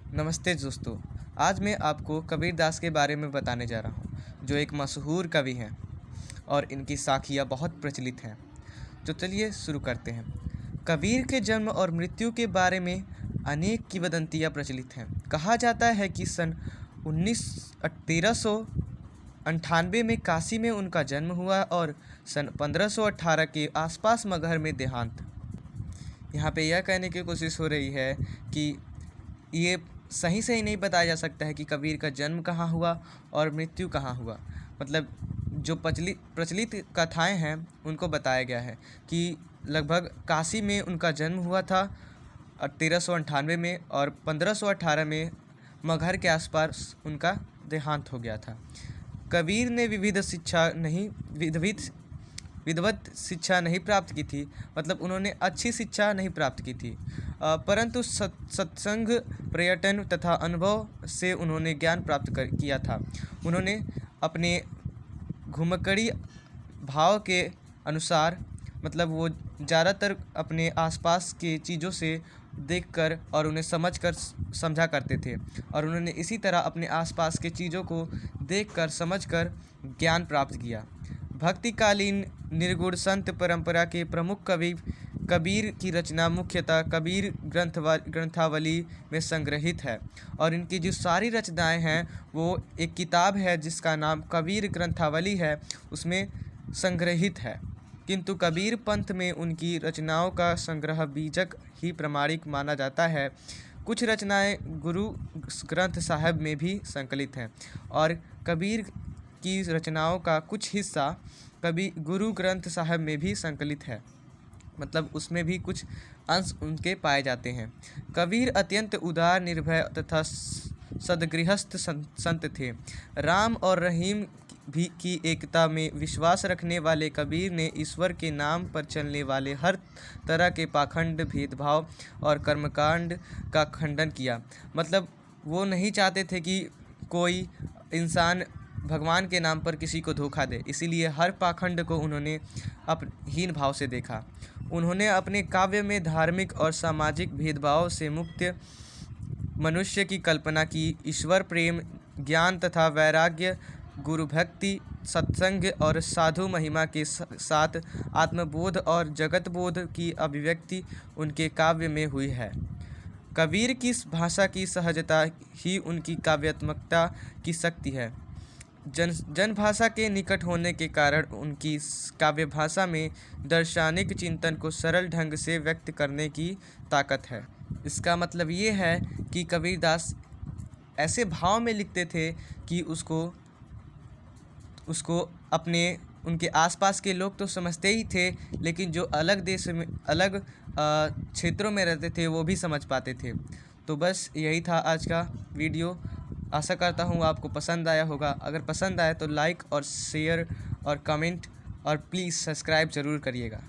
नमस्ते दोस्तों। आज मैं आपको कबीर दास के बारे में बताने जा रहा हूँ, जो एक मशहूर कवि हैं और इनकी साखियाँ बहुत प्रचलित हैं। तो चलिए शुरू करते हैं। कबीर के जन्म और मृत्यु के बारे में अनेक किंवदंतियाँ प्रचलित हैं। कहा जाता है कि सन 1398 में काशी में उनका जन्म हुआ और सन 1518 के आसपास मगहर में देहांत। यहाँ पे यह कहने की कोशिश हो रही है कि ये सही से ही नहीं बताया जा सकता है कि कबीर का जन्म कहाँ हुआ और मृत्यु कहाँ हुआ। मतलब जो प्रचलित कथाएं हैं उनको बताया गया है कि लगभग काशी में उनका जन्म हुआ था 1398 में और 1518 में मगहर के आसपास उनका देहांत हो गया था। कबीर ने विधिवत शिक्षा नहीं प्राप्त की थी, मतलब उन्होंने अच्छी शिक्षा नहीं प्राप्त की थी, परंतु सत्संग, पर्यटन तथा अनुभव से उन्होंने ज्ञान प्राप्त किया था। उन्होंने अपने घुमकड़ी भाव के अनुसार, मतलब वो ज़्यादातर अपने आसपास के चीज़ों से देखकर और उन्हें समझकर समझा करते थे, और उन्होंने इसी तरह अपने आसपास के चीज़ों को देखकर समझकर ज्ञान प्राप्त किया। भक्तिकालीन निर्गुण संत परंपरा के प्रमुख कवि कबीर की रचना मुख्यतः कबीर ग्रंथावली में संग्रहित है, और इनकी जो सारी रचनाएं हैं वो एक किताब है जिसका नाम कबीर ग्रंथावली है, उसमें संग्रहित है। किंतु कबीर पंथ में उनकी रचनाओं का संग्रह बीजक ही प्रमाणिक माना जाता है। कुछ रचनाएं गुरु ग्रंथ साहब में भी संकलित हैं, और कबीर की रचनाओं का कुछ हिस्सा कभी गुरु ग्रंथ साहब में भी संकलित है, मतलब उसमें भी कुछ अंश उनके पाए जाते हैं। कबीर अत्यंत उदार, निर्भय तथा सद्गृहस्थ संत थे। राम और रहीम की एकता में विश्वास रखने वाले कबीर ने ईश्वर के नाम पर चलने वाले हर तरह के पाखंड, भेदभाव और कर्मकांड का खंडन किया। मतलब वो नहीं चाहते थे कि कोई इंसान भगवान के नाम पर किसी को धोखा दे, इसीलिए हर पाखंड को उन्होंने हीन भाव से देखा। उन्होंने अपने काव्य में धार्मिक और सामाजिक भेदभाव से मुक्त मनुष्य की कल्पना की। ईश्वर प्रेम, ज्ञान तथा वैराग्य, गुरु भक्ति, सत्संग और साधु महिमा के साथ आत्मबोध और जगत बोध की अभिव्यक्ति उनके काव्य में हुई है। कबीर की भाषा की सहजता ही उनकी काव्यात्मकता की शक्ति है। जनभाषा के निकट होने के कारण उनकी काव्य भाषा में दार्शनिक चिंतन को सरल ढंग से व्यक्त करने की ताकत है। इसका मतलब ये है कि कबीरदास ऐसे भाव में लिखते थे कि उसको अपने उनके आसपास के लोग तो समझते ही थे, लेकिन जो अलग देश में अलग क्षेत्रों में रहते थे वो भी समझ पाते थे। तो बस यही था आज का वीडियो। आशा करता हूँ आपको पसंद आया होगा। अगर पसंद आए तो लाइक और शेयर और कमेंट और प्लीज़ सब्सक्राइब ज़रूर करिएगा।